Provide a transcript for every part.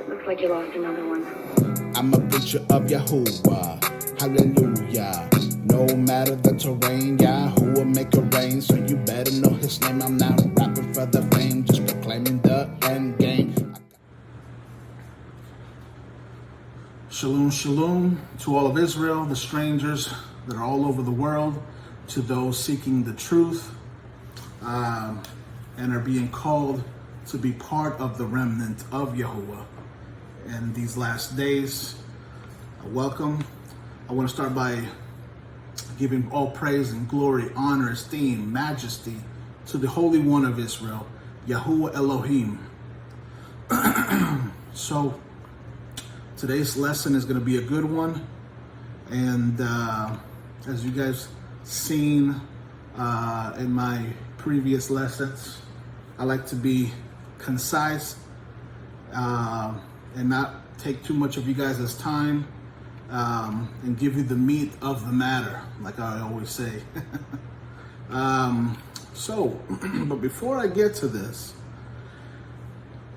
Looks like you lost another one. I'm a preacher of YaHuWaH, hallelujah. No matter the terrain, YaHuWaH make it rain. So you better know his name. I'm not rapping for the fame, just proclaiming the end game. Shalom, shalom to all of Israel, the strangers that are all over the world, to those seeking the truth and are being called to be part of the remnant of Yhwh in these last days. Welcome. I want to start by giving all praise and glory, honor, esteem, majesty to the Holy One of Israel, YaHuWaH ELOHIM. So today's lesson is going to be a good one, and as you guys seen in my previous lessons, I like to be concise and not take too much of you guys' time and give you the meat of the matter, like I always say. But before I get to this,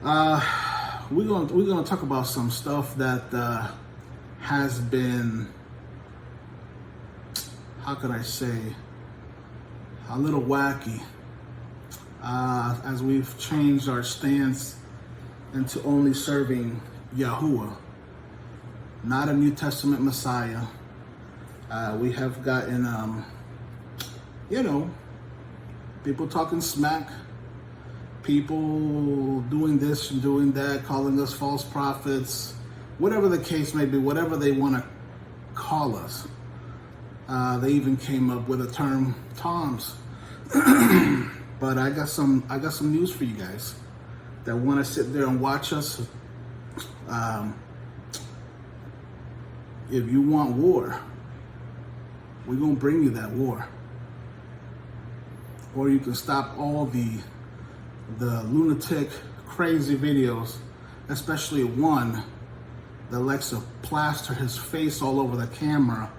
we're gonna talk about some stuff that has been, how can I say, a little wacky as we've changed our stance into only serving Yhwh, not a New Testament Messiah. We have gotten, people talking smack, people doing this and doing that, calling us false prophets, whatever the case may be, whatever they want to call us. They even came up with a term, Toms. But I got some news for you guys that want to sit there and watch us. If you want war, we're gonna bring you that war. Or you can stop all the lunatic, crazy videos, especially one that likes to plaster his face all over the camera,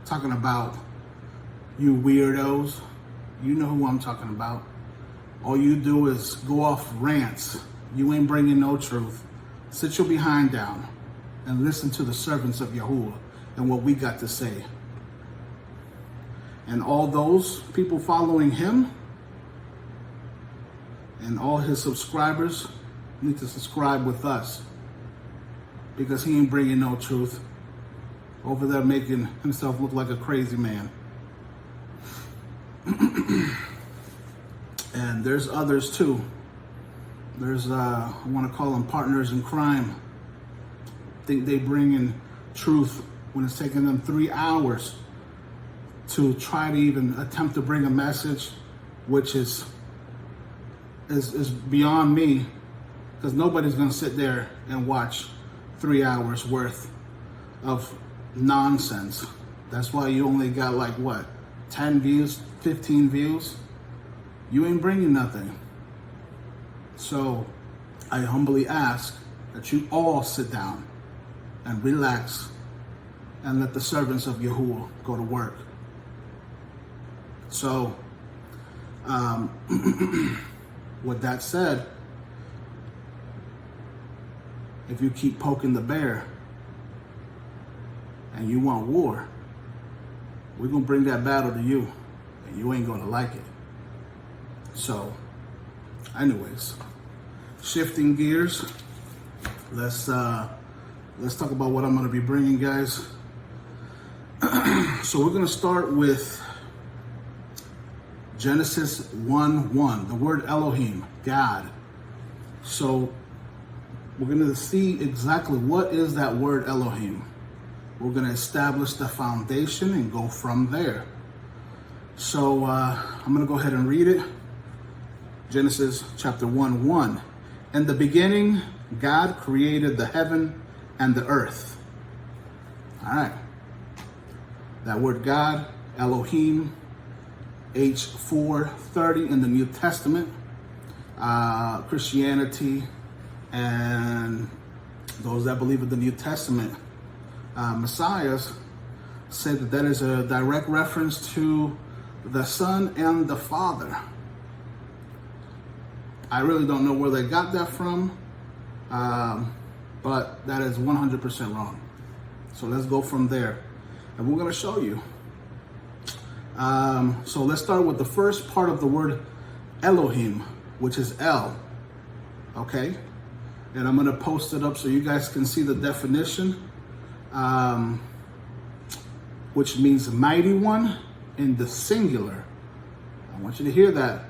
talking about you weirdos. You know who I'm talking about. All you do is go off rants. You ain't bringing no truth. Sit your behind down and listen to the servants of Yhwh and what we got to say. And all those people following him and all his subscribers need to subscribe with us, because he ain't bringing no truth. Over there making himself look like a crazy man. And there's others too. There's, I want to call them partners in crime. Think they bring in truth when it's taking them 3 hours to try to even attempt to bring a message, which is beyond me, because nobody's going to sit there and watch 3 hours worth of nonsense. That's why you only got like what, 10 views, 15 views. You ain't bringing nothing. So I humbly ask that you all sit down and relax and let the servants of Yhwh go to work. So with that said, if you keep poking the bear and you want war, we're gonna bring that battle to you, and you ain't gonna like it. So anyways, shifting gears, let's talk about what I'm gonna be bringing, guys. So we're gonna start with Genesis 1:1, the word Elohim, God. So we're gonna see exactly what is that word Elohim. We're gonna establish the foundation and go from there. So I'm gonna go ahead and read it. Genesis chapter 1:1. In the beginning, God created the heaven and the earth. All right. That word God, Elohim, H430 in the New Testament. Christianity and those that believe in the New Testament messiahs say that is a direct reference to the Son and the Father. I really don't know where they got that from. but that is 100% wrong. So let's go from there, and we're going to show you. So let's start with the first part of the word Elohim, which is El. Okay, and I'm going to post it up so you guys can see the definition, which means mighty one in the singular. I want you to hear that.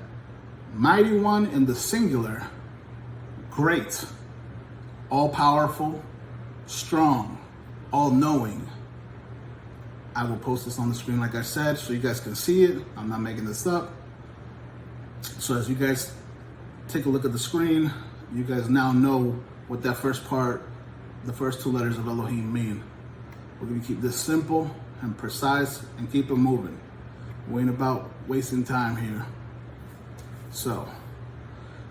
Mighty one in the singular, great, all-powerful, strong, all-knowing. I will post this on the screen, like I said, so you guys can see it. I'm not making this up. So as you guys take a look at the screen, you guys now know what that first part, the first two letters of Elohim mean. We're going to keep this simple and precise and keep it moving. We ain't about wasting time here. So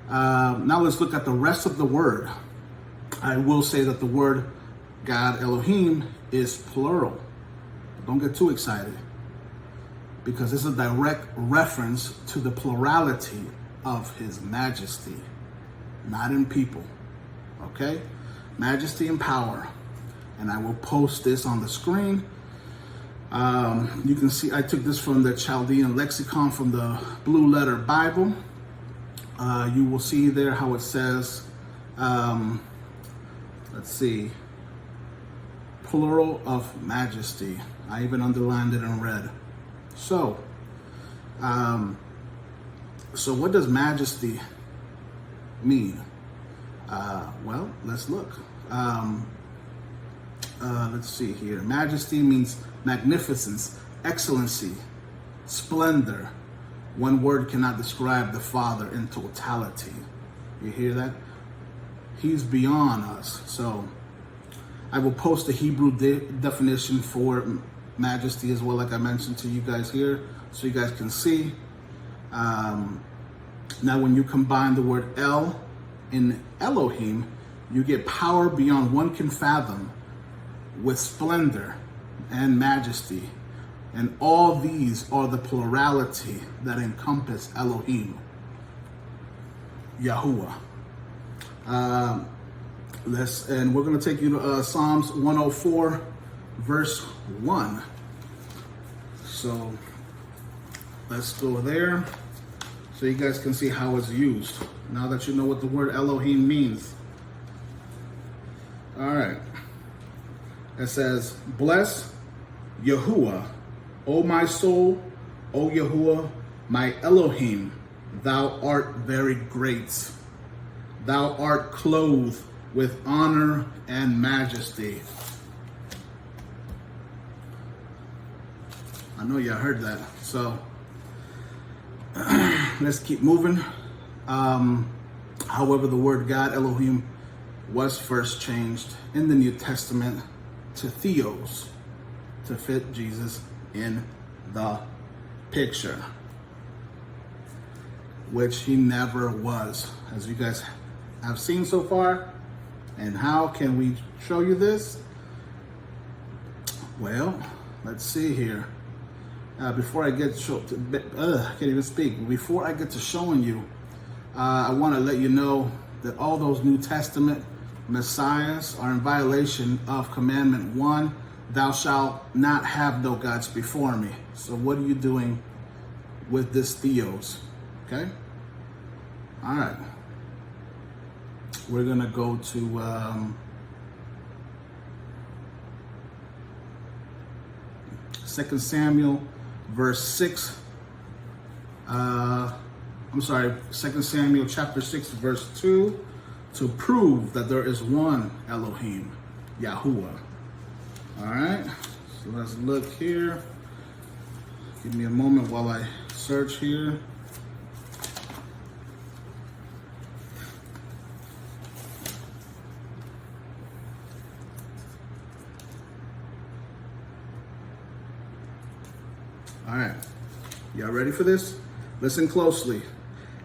now let's look at the rest of the word. I will say that the word God, Elohim, is plural. Don't get too excited, because this is a direct reference to the plurality of his majesty, not in people. Okay? Majesty and power. And I will post this on the screen. You can see I took this from the Chaldean lexicon from the Blue Letter Bible. You will see there how it says, let's see, plural of majesty. I even underlined it in red. So what does majesty mean? Well, let's look. Let's see here. Majesty means magnificence, excellency, splendor. One word cannot describe the Father in totality. You hear that? He's beyond us. So I will post the Hebrew definition for majesty as well, like I mentioned to you guys here, so you guys can see. Now when you combine the word El in Elohim, you get power beyond one can fathom, with splendor and majesty. And all these are the plurality that encompass Elohim, YaHuWaH. And we're going to take you to Psalms 104, verse 1. So let's go there so you guys can see how it's used, now that you know what the word Elohim means. All right. It says, bless YaHuWaH, O my soul, O YaHuWaH, my Elohim, thou art very great. Thou art clothed with honor and majesty. I know y'all heard that. So let's keep moving. However, the word God, Elohim, was first changed in the New Testament to Theos, to fit Jesus in the picture, which he never was, as you guys have seen so far. And how can we show you this? Well, let's see here. Before I get I can't even speak. Before I get to showing you, I want to let you know that all those New Testament messiahs are in violation of commandment 1, thou shalt not have no gods before me. So what are you doing with this Theos? Okay? All right. We're going to go to 2 Samuel verse 6. 2 Samuel chapter 6 verse 2, to prove that there is one Elohim, YaHuWaH. All right, so let's look here. Give me a moment while I search here. All right, y'all ready for this? Listen closely.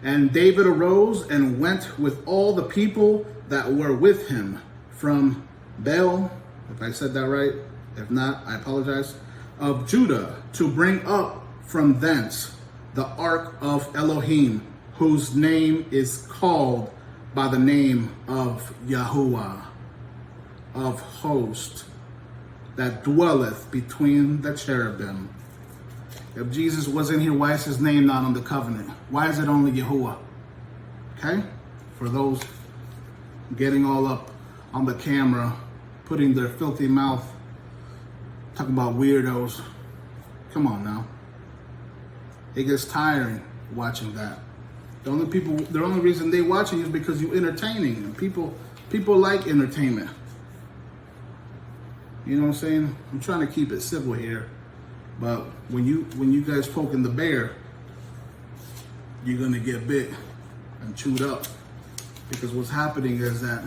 And David arose and went with all the people that were with him from Baal, if I said that right, if not, I apologize, of Judah, to bring up from thence the ark of Elohim, whose name is called by the name of YaHuWaH. of hosts that dwelleth between the cherubim. If Jesus wasn't here, why is his name not on the covenant? Why is it only Yhwh? Okay? For those getting all up on the camera, putting their filthy mouth, talking about weirdos. Come on now. It gets tiring watching that. The only reason they watching is because you're entertaining, and people like entertainment. You know what I'm saying? I'm trying to keep it civil here, but when you guys poking the bear, you're gonna get bit and chewed up, because what's happening is that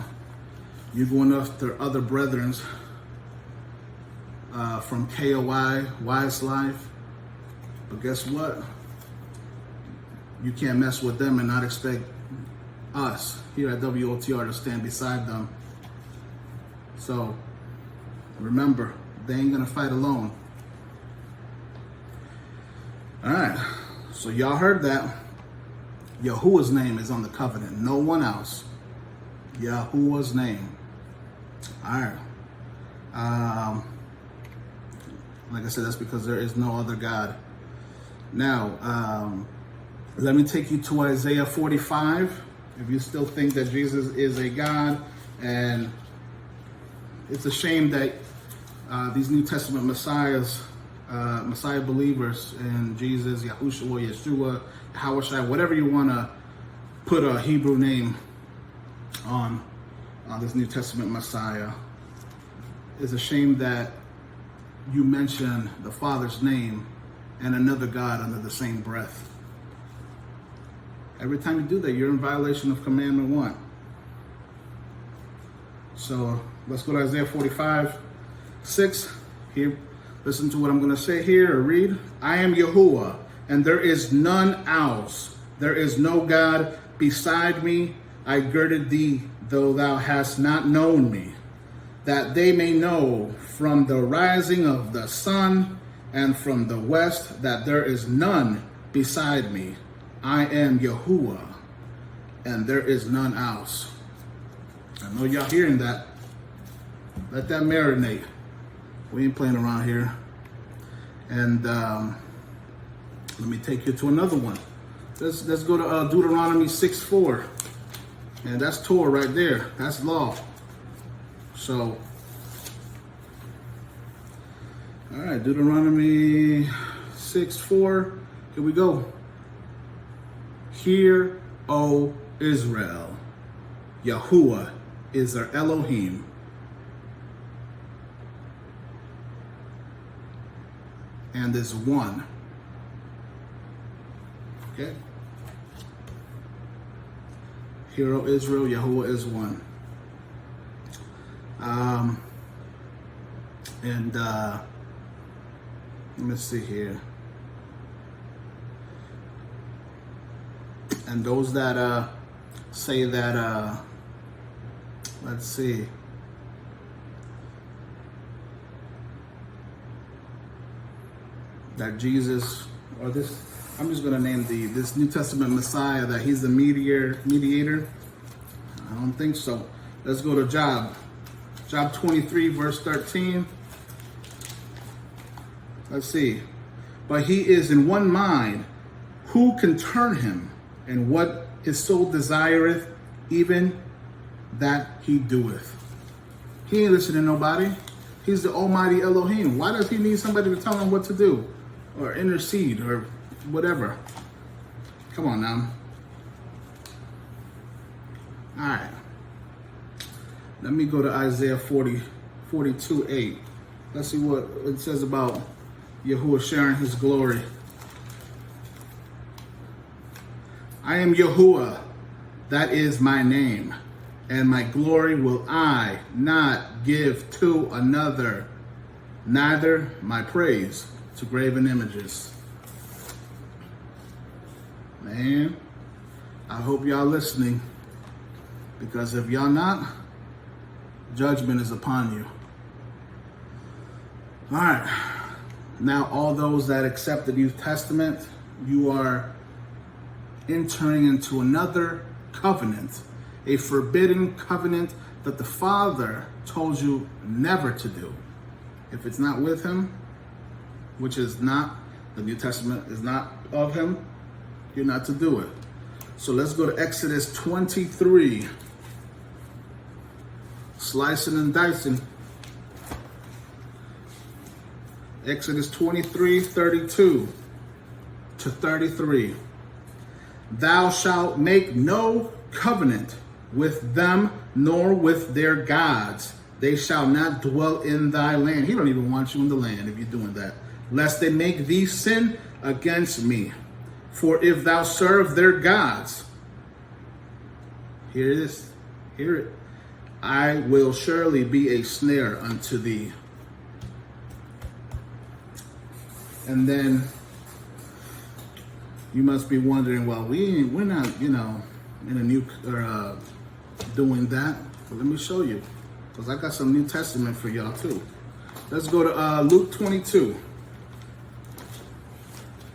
you're going after other brethrens from KOI, Wise Life, but guess what? You can't mess with them and not expect us here at WOTR to stand beside them. So remember, they ain't gonna fight alone. All right, so y'all heard that. Yahuwah's name is on the covenant, no one else. Yahuwah's name. All right. Like I said, that's because there is no other God. Now, let me take you to Isaiah 45. If you still think that Jesus is a God, and it's a shame that these New Testament Messiah believers in Jesus, Yahushua, Yeshua, YaHuWaH, whatever you want to put a Hebrew name on this New Testament Messiah, it's a shame that you mention the Father's name and another God under the same breath. Every time you do that, you're in violation of Commandment 1. So let's go to Isaiah 45:6. Here, listen to what I'm going to say here or read. I am Yhwh, and there is none else. There is no God beside me. I girded thee, though thou hast not known me, that they may know from the rising of the sun and from the west that there is none beside me. I am Yhwh, and there is none else. I know y'all hearing that. Let that marinate. We ain't playing around here. And let me take you to another one. Let's go to Deuteronomy 6:4. And that's Torah right there. That's law. So, all right, Deuteronomy 6:4. Here we go. Hear, O Israel, Yhwh is our Elohim. And is one. Okay? Hear, O Israel, Yhwh is one. Let me see here. And those that say that, let's see. That Jesus, or this, I'm just going to name this New Testament Messiah, that he's the mediator. I don't think so. Let's go to Job 23, verse 13. Let's see. But he is in one mind. Who can turn him? And what his soul desireth, even that he doeth. He ain't listening to nobody. He's the Almighty Elohim. Why does he need somebody to tell him what to do? Or intercede, or whatever? Come on now. All right. Let me go to Isaiah 42:8. Let's see what it says about Yhwh sharing his glory. I am Yhwh, that is my name, and my glory will I not give to another, neither my praise to graven images. Man, I hope y'all listening, because if y'all not, judgment is upon you. All right. Now, all those that accept the New Testament, you are entering into another covenant, a forbidden covenant that the Father told you never to do. If it's not with him, which is not, the New Testament is not of him, you're not to do it. So let's go to Exodus 23. Slicing and dicing. Exodus 23, 32 to 33. Thou shalt make no covenant with them, nor with their gods. They shall not dwell in thy land. He don't even want you in the land if you're doing that. Lest they make thee sin against me. For if thou serve their gods, here it is, hear it, I will surely be a snare unto thee. And then you must be wondering, well, we're not, in a new doing that. But let me show you, because I got some New Testament for y'all too. Let's go to Luke 22.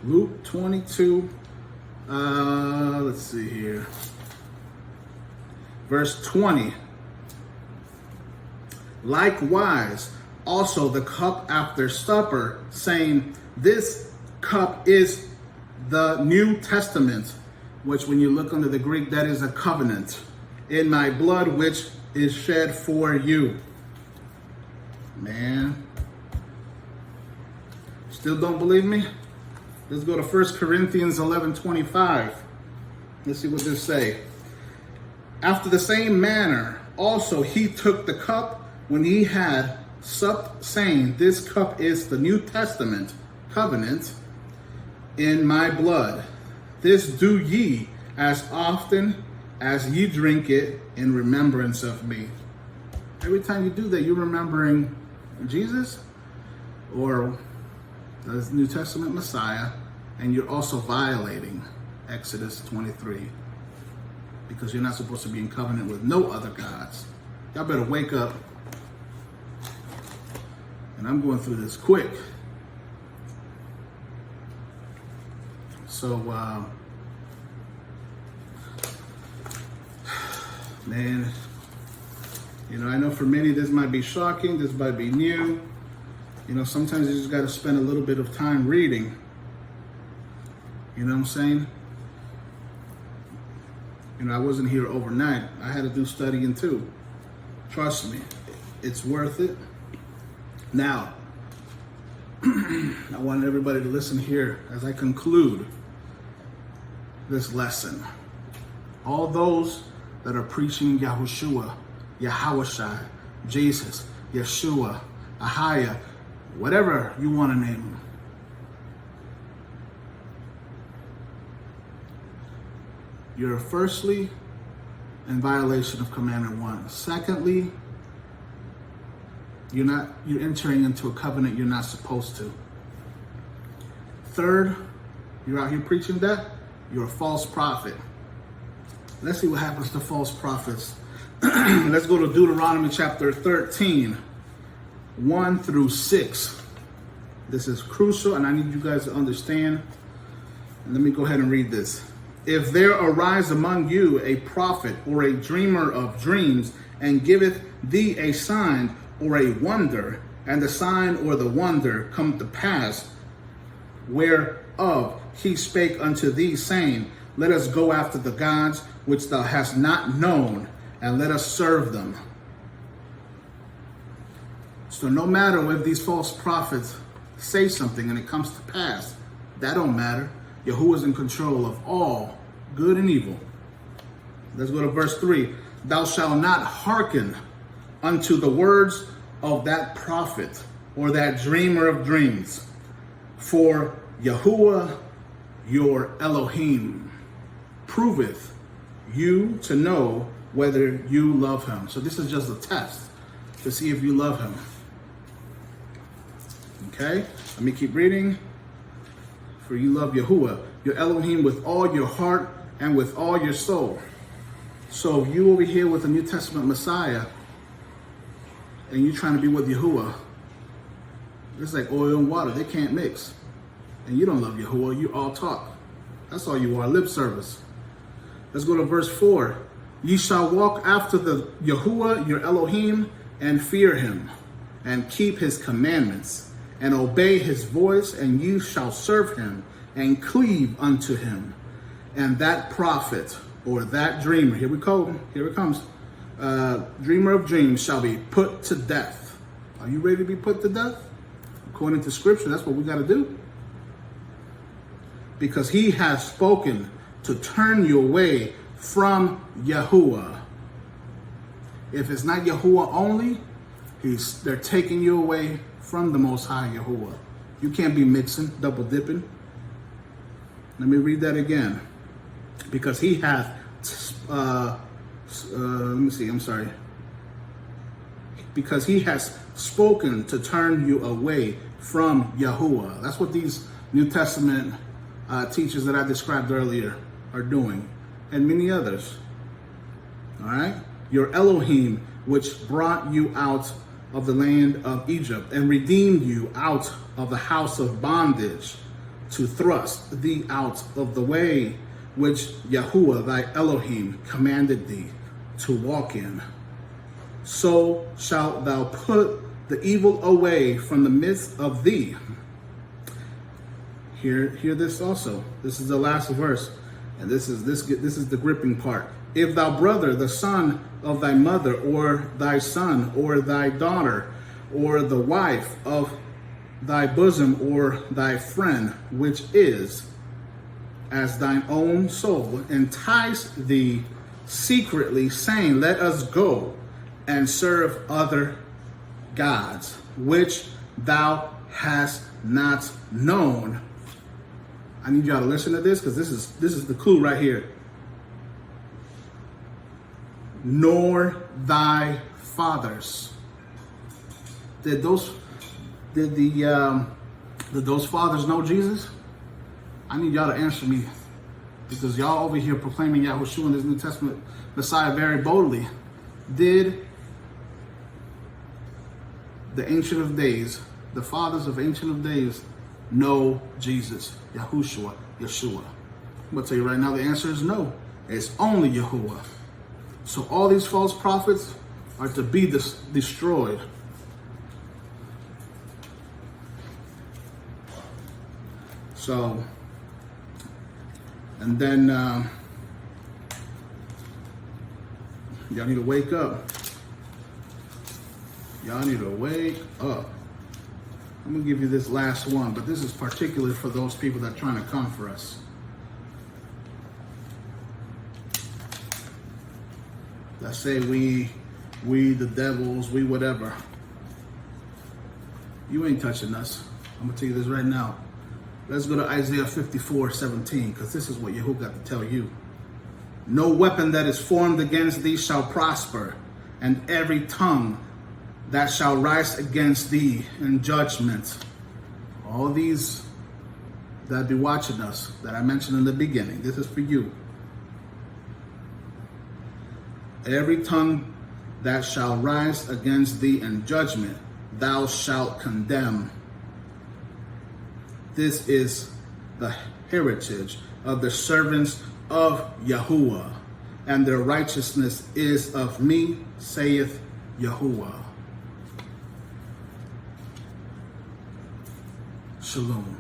Luke 22. Let's see here. Verse 20. Likewise, also the cup after supper, saying, this cup is the New Testament, which when you look under the Greek, that is a covenant, in my blood, which is shed for you. Man. Still don't believe me? Let's go to 1 Corinthians 11:25. Let's see what this say. After the same manner, also he took the cup when he had supped, saying, this cup is the New Testament covenant in my blood. This do ye as often as ye drink it in remembrance of me. Every time you do that, you're remembering Jesus or the New Testament Messiah, and you're also violating Exodus 23, because you're not supposed to be in covenant with no other gods. Y'all better wake up. And I'm going through this quick. So, man, I know for many this might be shocking, this might be new. Sometimes you just got to spend a little bit of time reading. You know what I'm saying? I wasn't here overnight. I had to do studying too. Trust me, it's worth it. Now, I want everybody to listen here as I conclude this lesson. All those that are preaching Yahushua, YaHuWaH, Jesus, Yeshua, Ahaya, whatever you want to name him. You're firstly in violation of commandment 1. Secondly, you're entering into a covenant you're not supposed to. Third, you're out here preaching that, you're a false prophet. Let's see what happens to false prophets. Let's go to Deuteronomy chapter 13, 1 through 6. This is crucial, and I need you guys to understand. And let me go ahead and read this. If there arise among you a prophet or a dreamer of dreams, and giveth thee a sign or a wonder, and the sign or the wonder come to pass, whereof he spake unto thee, saying, let us go after the gods which thou hast not known, and let us serve them. So no matter if these false prophets say something and it comes to pass, that don't matter. Yhwh is in control of all good and evil. Let's go to verse 3. Thou shalt not hearken unto the words of that prophet or that dreamer of dreams, for Yhwh your Elohim proveth you to know whether you love him. So this is just a test to see if you love him. Okay, let me keep reading. For you love Yhwh your Elohim with all your heart and with all your soul. So if you over here with the New Testament Messiah and you're trying to be with Yhwh, it's like oil and water. They can't mix. And you don't love Yhwh. You all talk. That's all you are, lip service. Let's go to verse 4. Ye shall walk after the Yhwh your Elohim, and fear him, and keep his commandments, and obey his voice, and you shall serve him, and cleave unto him. And that prophet, or that dreamer, here it comes, dreamer of dreams shall be put to death. Are you ready to be put to death? According to scripture, that's what we got to do. Because he has spoken to turn you away from Yhwh. If it's not Yhwh only, they're taking you away from the Most High Yhwh. You can't be mixing, double dipping. Let me read that again. Because he hath, because he has spoken to turn you away from Yhwh. That's what these New Testament teachers that I described earlier are doing, and many others. All right? Your Elohim, which brought you out of the land of Egypt and redeemed you out of the house of bondage, to thrust thee out of the way which Yhwh thy Elohim commanded thee to walk in. So shalt thou put the evil away from the midst of thee. Hear this also. This is the last verse, and this is the gripping part. If thou brother, the son of thy mother, or thy son, or thy daughter, or the wife of thy bosom, or thy friend, which is as thine own soul, entice thee secretly, saying, let us go and serve other gods, which thou hast not known. I need y'all to listen to this, because this is the clue right here. Nor thy fathers. Did those fathers know Jesus? I need y'all to answer me, because y'all over here proclaiming Yahushua in this New Testament Messiah very boldly. Did the Ancient of Days, the fathers of Ancient of Days, know Jesus, Yahushua, Yeshua? I'm going to tell you right now, the answer is no. It's only Yhwh. So all these false prophets are to be destroyed. So, and then y'all need to wake up. Y'all need to wake up. I'm going to give you this last one, but this is particularly for those people that are trying to come for us. Let's say we the devils, we whatever. You ain't touching us. I'm going to tell you this right now. Let's go to Isaiah 54:17, because this is what Yhwh got to tell you. No weapon that is formed against thee shall prosper, and every tongue that shall rise against thee in judgment. All these that be watching us, that I mentioned in the beginning, this is for you. Every tongue that shall rise against thee in judgment, thou shalt condemn. This is the heritage of the servants of Yhwh, and their righteousness is of me, saith Yhwh. Shalom.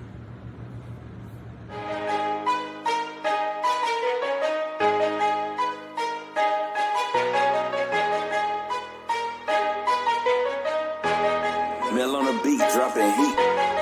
Mel on the beat, dropping heat.